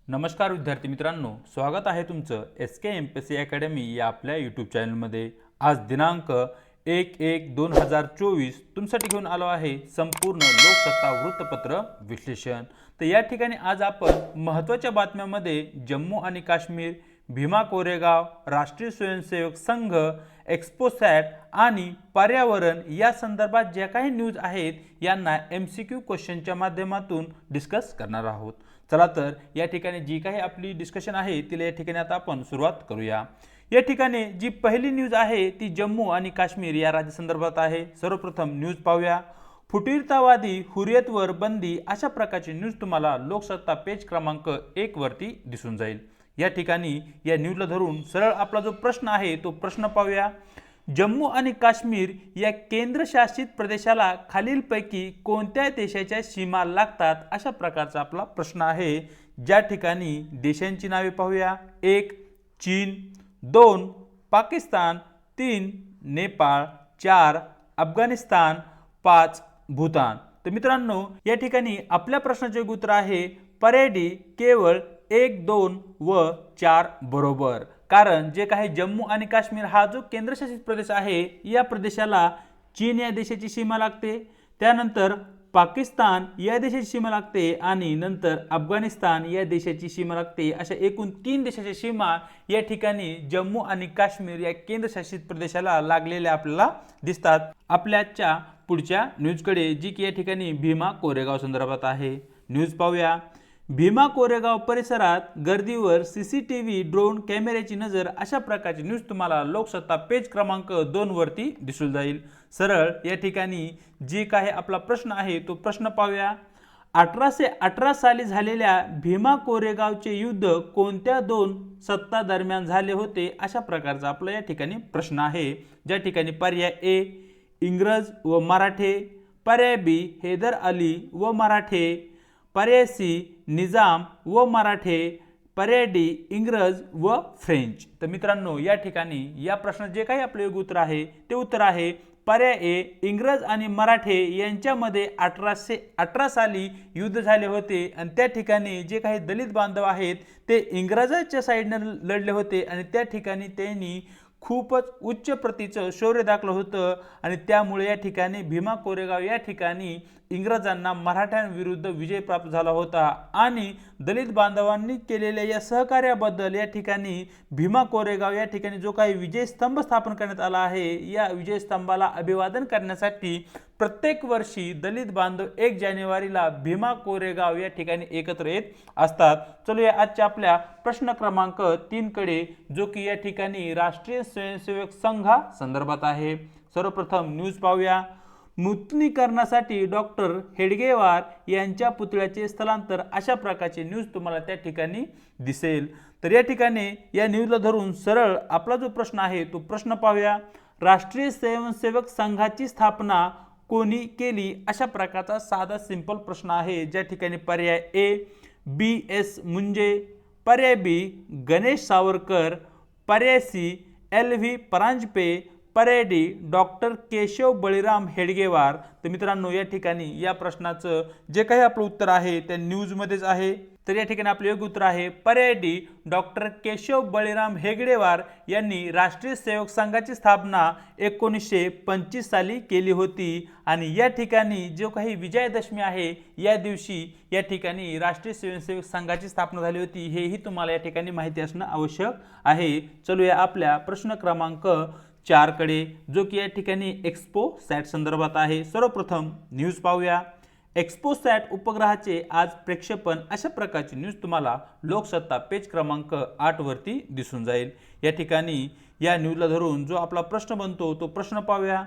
नमस्कार विद्यार्थी मित्रांनो, स्वागत आहे तुमचं SK MPSC अकॅडमी या आपल्या यूट्यूब चॅनलमध्ये। आज दिनांक 1/1/2024 तुमच्यासाठी घेऊन आलो आहे संपूर्ण लोकसत्ता वृत्तपत्र विश्लेषण। तर या ठिकाणी आज आपण महत्त्वाच्या बातम्यांमध्ये जम्मू आणि काश्मीर, भीमा कोरेगाव, राष्ट्रीय स्वयंसेवक संघ, एक्स्पोसॅट आणि पर्यावरण या संदर्भात ज्या काही न्यूज आहेत यांना MCQ क्वेश्चनच्या माध्यमातून डिस्कस करणार आहोत। चला तर या ठिकाणी जी काही आपली डिस्कशन आहे तिला या ठिकाणी आता आपण सुरुवात करूया। या ठिकाणी जी पहिली न्यूज आहे ती जम्मू आणि काश्मीर या राज्य संदर्भात आहे। सर्वप्रथम न्यूज पाहूया। फुटीरतावादी हुरियतवर बंदी अशा प्रकारची न्यूज तुम्हाला लोकसत्ता पेज क्रमांक 1 वरती दिसून जाईल। या ठिकाणी या न्यूजला धरून सरळ आपला जो प्रश्न आहे तो प्रश्न पाहूया। जम्मू आणि काश्मीर या केंद्रशासित प्रदेशाला खालीलपैकी कोणत्या देशाच्या सीमा लागतात अशा प्रकारचा आपला प्रश्न आहे। ज्या ठिकाणी देशांची नावे पाहूया। 1 चीन, 2 पाकिस्तान, 3 नेपाळ, 4 अफगाणिस्तान, 5 भूतान। तर मित्रांनो या ठिकाणी आपल्या प्रश्नाचे उत्तर आहे पर्याय केवळ 1, 2 व 4 बरोबर। कारण जे काही जम्मू आणि काश्मीर हा जो केंद्रशासित प्रदेश आहे या प्रदेशाला चीन या देशाची सीमा लागते, त्यानंतर पाकिस्तान या देशाची सीमा लागते आणि नंतर अफगाणिस्तान या देशाची सीमा लागते। अशा एकूण 3 देशाच्या सीमा या ठिकाणी जम्मू आणि काश्मीर या केंद्रशासित प्रदेशाला लागलेल्या आपल्याला दिसतात। आपल्याच्या पुढच्या न्यूजकडे जी की या ठिकाणी भीमा कोरेगाव संदर्भात आहे। न्यूज पाहूया। भीमा कोरेगाव परिसरात गर्दीवर CCTV ड्रोन कॅमेऱ्याची नजर अशा प्रकारची न्यूज तुम्हाला लोकसत्ता पेज क्रमांक 2 वरती दिसून जाईल। सरळ या ठिकाणी जे काही आपला प्रश्न आहे तो प्रश्न पाहूया। 1818 साली झालेल्या भीमा कोरेगावचे युद्ध कोणत्या 2 सत्ता दरम्यान झाले होते अशा प्रकारचा आपला या ठिकाणी प्रश्न आहे। ज्या ठिकाणी पर्याय A इंग्रज व मराठे, पर्याय B हैदर अली व मराठे, पर्याय C निजाम व मराठे, पर्याय D इंग्रज व फ्रेंच। तर मित्रांनो या ठिकाणी या प्रश्नात जे काही आपले उत्तर आहे ते उत्तर आहे पर्याय A इंग्रज आणि मराठे यांच्यामध्ये 1818 साली युद्ध झाले होते आणि त्या ठिकाणी जे काही दलित बांधव आहेत ते इंग्रजांच्या साईडने लढले होते आणि त्या ठिकाणी त्यांनी खूपच उच्च प्रतीचं शौर्य दाखवलं होतं आणि त्यामुळे या ठिकाणी भीमा कोरेगाव या ठिकाणी इंग्रजांना मराठ्यांविरुद्ध विजय प्राप्त झाला होता आणि दलित बांधवांनी केलेल्या या सहकार्याबद्दल या ठिकाणी भीमा कोरेगाव या ठिकाणी जो काही विजय स्तंभ स्थापन करण्यात आला आहे या विजय स्तंभाला अभिवादन करण्यासाठी प्रत्येक वर्षी दलित बांधव 1 जानेवारीला भीमा कोरेगाव या ठिकाणी एकत्र येत असतात। चलूया आजच्या आपल्या प्रश्न क्रमांक 3 कडे जो की या ठिकाणी राष्ट्रीय स्वयंसेवक संघा संदर्भात आहे। सर्वप्रथम न्यूज पाहूया। नूतनीकरणासाठी डॉक्टर हेडगेवार यांच्या पुतळ्याचे स्थलांतर अशा प्रकारची न्यूज तुम्हाला त्या ठिकाणी दिसेल। तर या ठिकाणी या न्यूजला धरून सरळ आपला जो प्रश्न आहे तो प्रश्न पाहूया। राष्ट्रीय स्वयंसेवक संघाची स्थापना कोणी केली अशा प्रकारचा साधा सिंपल प्रश्न आहे। ज्या ठिकाणी पर्याय A B.S. मुंजे, पर्याय B गणेश सावरकर, पर्याय C L.V. परांजपे, पर्याय D डॉक्टर केशव बळीराम हेडगेवार। तर मित्रांनो या ठिकाणी या प्रश्नाचं जे काही आपलं उत्तर आहे त्या न्यूजमध्येच आहे। तर या ठिकाणी आपले योग्य उत्तर आहे पर्याय D डॉक्टर केशव बळीराम हेगडेवार यांनी राष्ट्रीय सेवक संघाची स्थापना 1925 साली केली होती आणि या ठिकाणी जो काही विजयादशमी आहे या दिवशी या ठिकाणी राष्ट्रीय स्वयंसेवक संघाची स्थापना झाली होती हेही तुम्हाला या ठिकाणी माहिती असणं आवश्यक आहे। चलूया आपल्या प्रश्न क्रमांक 4 कडे जो की या ठिकाणी एक्स्पोसॅट संदर्भात आहे। सर्वप्रथम न्यूज पाहूया। एक्स्पोसॅट उपग्रहाचे आज प्रक्षेपण अशा प्रकारची न्यूज तुम्हाला लोकसत्ता पेज क्रमांक 8 वरती दिसून जाईल। या ठिकाणी या न्यूजला धरून जो आपला प्रश्न बनतो तो प्रश्न पाहूया।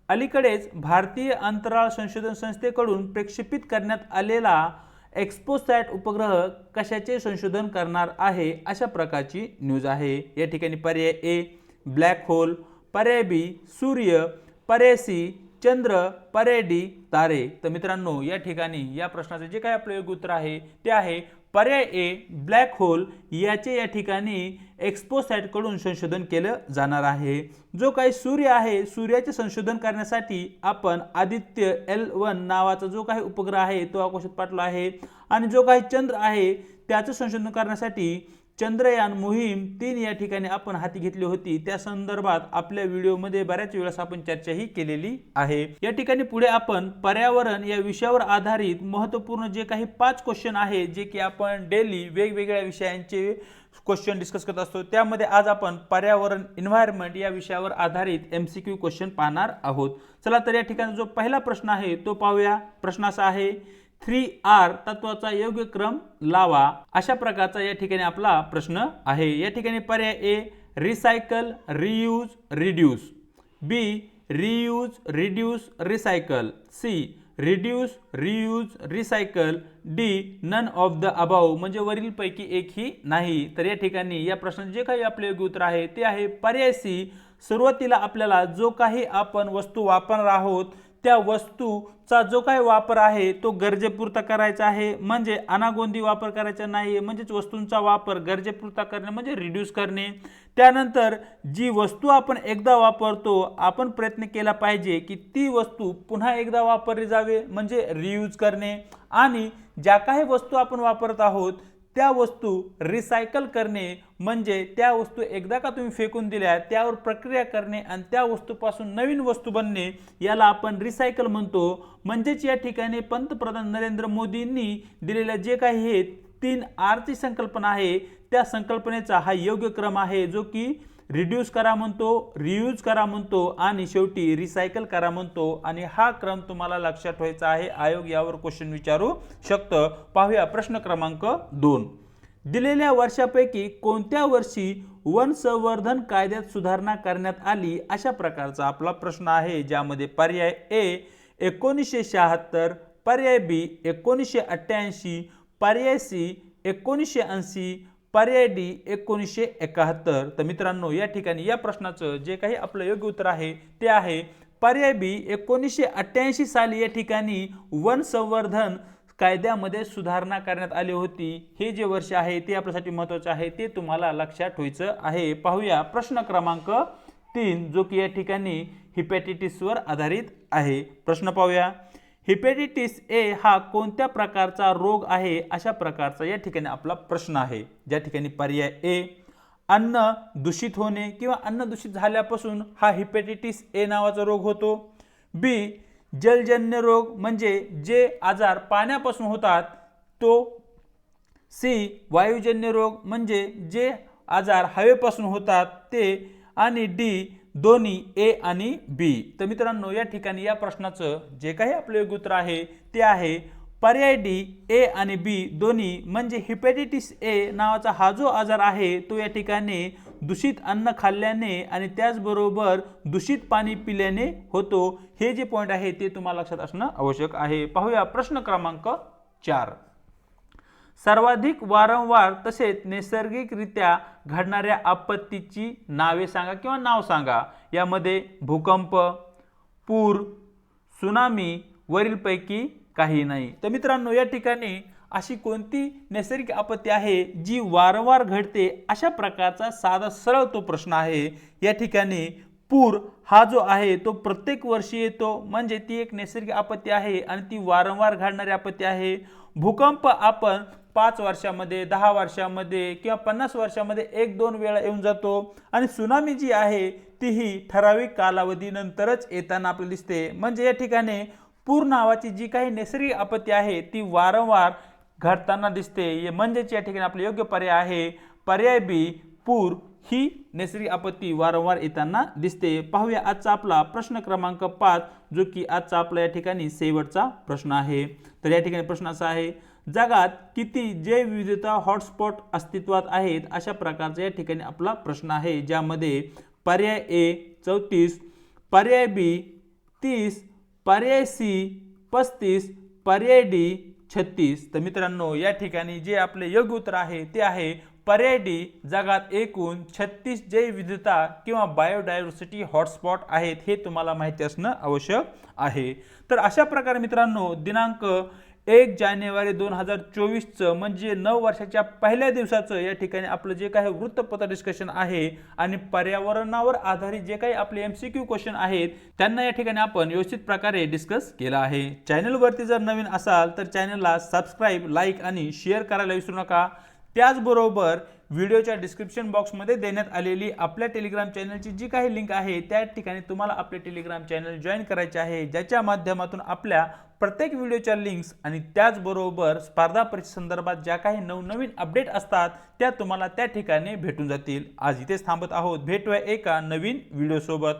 अलीकडेच भारतीय अंतराळ संशोधन संस्थेकडून प्रक्षेपित करण्यात आलेला एक्स्पोसॅट उपग्रह कशाचे संशोधन करणार आहे अशा प्रकारची न्यूज आहे। या ठिकाणी पर्याय A ब्लॅक होल, पर्याय B सूर्य, पर्याय C चंद्र, पर्याय D तारे। तर मित्रांनो या ठिकाणी या प्रश्नाचे जे काही आपले योग्य उत्तर आहे ते आहे पर्याय A ब्लॅक होल याचे या ठिकाणी एक्स्पोसॅट कडून संशोधन केलं जाणार आहे। जो काही सूर्य आहे सूर्याचे संशोधन करण्यासाठी आपण आदित्य L1 नावाचा जो काही उपग्रह आहे तो आकाशात पाठवला आहे आणि जो काही चंद्र आहे त्याचं संशोधन करण्यासाठी चंद्रयान मोहीम 3 या ठिकाणी आपण हाती घेतली होती। त्या संदर्भात आपल्या व्हिडिओमध्ये बऱ्याच वेळेस आपण चर्चाही केलेली आहे। या ठिकाणी पुढे आपण पर्यावरण या विषयावर आधारित महत्त्वपूर्ण जे काही 5 क्वेश्चन आहे जे की आपण डेली वेगवेगळ्या विषयांचे क्वेश्चन डिस्कस करत असतो, त्यामध्ये आज आपण पर्यावरण एन्व्हायरमेंट या विषयावर आधारित MCQ क्वेश्चन पाहणार आहोत। चला तर या ठिकाणी जो पहिला प्रश्न आहे तो पाहूया। प्रश्न असा आहे 3R तत्वाचा योग्य क्रम लावा। अशा प्रकारचा या ठिकाणी आपला प्रश्न आहे। या ठिकाणी पर्याय A recycle reuse reduce, B reuse reduce recycle, C reduce reuse recycle, D none of the above म्हणजे वरील पैकी एकही नाही। तर या ठिकाणी या प्रश्नाचे जे काही आपले योग्य उत्तर आहे ते आहे पर्याय सी। सुरुवातीला आपल्याला जो काही आपण वस्तू वापरणार आहोत त्या वस्तूचा जो काही वापर आहे तो गरजेपुरता करायचा आहे, म्हणजे अनागोंदी वापर करायचा नाही। म्हणजेच वस्तूंचा वापर गरजेपुरता करणे म्हणजे रिड्यूस करणे। त्यानंतर जी वस्तू आपण एकदा वापरतो आपण प्रयत्न केला पाहिजे की ती वस्तू पुन्हा एकदा वापरली जावे म्हणजे रियूज करणे, आणि ज्या काही वस्तू आपण वापरत आहोत त्या वस्तू रिसायकल करणे म्हणजे त्या वस्तू एकदा का तुम्ही फेकून दिल्या त्यावर प्रक्रिया करणे आणि त्या वस्तूपासून नवीन वस्तू बनणे याला आपण रिसायकल म्हणतो। म्हणजेच या ठिकाणी पंतप्रधान नरेंद्र मोदींनी दिलेल्या जे काही हे 3R ची संकल्पना आहे त्या संकल्पनेचा हा योग्य क्रम आहे, जो की रिड्यूस करा म्हणतो, रियूज करा म्हणतो आणि शेवटी रिसायकल करा म्हणतो। आणि हा क्रम तुम्हाला लक्षात ठेवायचा आहे, आयोग यावर क्वेश्चन विचारू शकतो। पाहूया प्रश्न क्रमांक 2। दिलेल्या वर्षापैकी कोणत्या वर्षी वन संवर्धन कायद्यात सुधारणा करण्यात आली? अशा प्रकारचा आपला प्रश्न आहे, ज्यामध्ये पर्याय ए 1976, पर्याय बी 1988, पर्याय सी 1980, पर्याय डी 1971। तर मित्रांनो या ठिकाणी या प्रश्नाचं जे काही आपलं योग्य उत्तर आहे ते आहे पर्याय बी 1988 साली या ठिकाणी वन संवर्धन कायद्यामध्ये सुधारणा करण्यात आली होती। हे जे वर्ष आहे ते आपल्यासाठी महत्त्वाचे आहे, ते तुम्हाला लक्षात ठेवायचं आहे। पाहूया प्रश्न क्रमांक 3, जो की या ठिकाणी हेपॅटायटिसवर आधारित आहे। प्रश्न पाहूया, हेपॅटायटिस ए हा कोणत्या प्रकारचा रोग आहे? अशा प्रकारचा या ठिकाणी आपला प्रश्न आहे, ज्या ठिकाणी पर्याय ए अन्न दूषित होणे किंवा अन्न दूषित झाल्यापासून हा हेपॅटायटिस ए नावाचा रोग होतो, बी जलजन्य रोग म्हणजे जे आजार पाण्यापासून होतात तो, सी वायुजन्य रोग म्हणजे जे आजार हवेपासून होतात ते, आणि डी दोन्ही ए आणि बी। तर मित्रांनो या ठिकाणी या प्रश्नाचं जे काही आपलं योग्य उत्तर आहे ते आहे पर्याय डी ए आणि बी दोन्ही, म्हणजे हेपॅटायटिस ए नावाचा हा जो आजार आहे तो या ठिकाणी दूषित अन्न खाल्ल्याने आणि त्याचबरोबर दूषित पाणी पिल्याने होतो। हे जे पॉइंट आहे ते तुम्हाला लक्षात असणं आवश्यक आहे। पाहूया प्रश्न क्रमांक 4। सर्वाधिक वारंवार तसेच नैसर्गिकरित्या घडणाऱ्या आपत्तीची नावे सांगा किंवा नाव सांगा। यामध्ये भूकंप, पूर, सुनामी, वरीलपैकी काही नाही। तर मित्रांनो या ठिकाणी अशी कोणती नैसर्गिक आपत्ती आहे जी वारंवार घडते? अशा प्रकारचा साधा सरळ तो प्रश्न आहे। या ठिकाणी पूर हा जो आहे तो प्रत्येक वर्षी येतो, म्हणजे ती एक नैसर्गिक आपत्ती आहे आणि ती वारंवार घडणारी आपत्ती आहे। भूकंप आपण 5 वर्षामध्ये, 10 वर्षामध्ये किंवा 50 वर्षामध्ये 1-2 वेळा येऊन जातो, आणि सुनामी जी आहे तीही ठराविक कालावधीनंतरच येताना आपल्याला दिसते। म्हणजे या ठिकाणी पूर नावाची जी काही नैसर्गिक आपत्ती आहे ती वारंवार घडताना दिसते। म्हणजेच या ठिकाणी आपले योग्य पर्याय आहे पर्याय बी, पूर ही नैसर्गिक आपत्ती वारंवार येताना दिसते। पाहूया आजचा आपला प्रश्न क्रमांक 5, जो की आजचा आपला या ठिकाणी शेवटचा प्रश्न आहे। तर या ठिकाणी प्रश्न असा आहे, जगात किती जैवविविधता हॉटस्पॉट अस्तित्वात आहेत? अशा प्रकारचा या ठिकाणी आपला प्रश्न आहे, ज्यामध्ये पर्याय ए 34, पर्याय बी 30, पर्याय सी 35, पर्याय डी 36। तर मित्रांनो या ठिकाणी जे आपले योग्य उत्तर आहे ते आहे पर्याय डी, जगात एकूण 36 जैवविविधता किंवा बायोडायव्हर्सिटी हॉटस्पॉट आहेत। हे तुम्हाला माहिती असणं आवश्यक आहे। तर अशा प्रकारे मित्रांनो दिनांक 1 जानेवारी 2024चं म्हणजे 9 वर्षाच्या पहिल्या दिवसाचं या ठिकाणी आपलं जे काही वृत्तपत्र डिस्कशन आहे आणि पर्यावरणावर आधारित जे काही आपले MCQ क्वेश्चन आहेत त्यांना या ठिकाणी आपण व्यवस्थित प्रकारे डिस्कस केला आहे। चॅनलवरती जर नवीन असाल तर चॅनलला सबस्क्राइब, लाईक आणि शेअर करायला विसरू नका। त्याचबरोबर व्हिडिओच्या डिस्क्रिप्शन बॉक्समध्ये देण्यात आलेली आपल्या टेलिग्राम चॅनलची जी काही लिंक आहे त्या ठिकाणी तुम्हाला आपले टेलिग्राम चॅनल जॉईन करायचे आहे, ज्याच्या माध्यमातून आपल्या प्रत्येक व्हिडिओच्या लिंक्स आणि त्याचबरोबर स्पर्धा परीक्षा संदर्भात ज्या काही नवनवीन अपडेट असतात त्या तुम्हाला त्या ठिकाणी भेटून जातील। आज इथेच थांबत आहोत, भेटूया एका नवीन व्हिडिओ सोबत।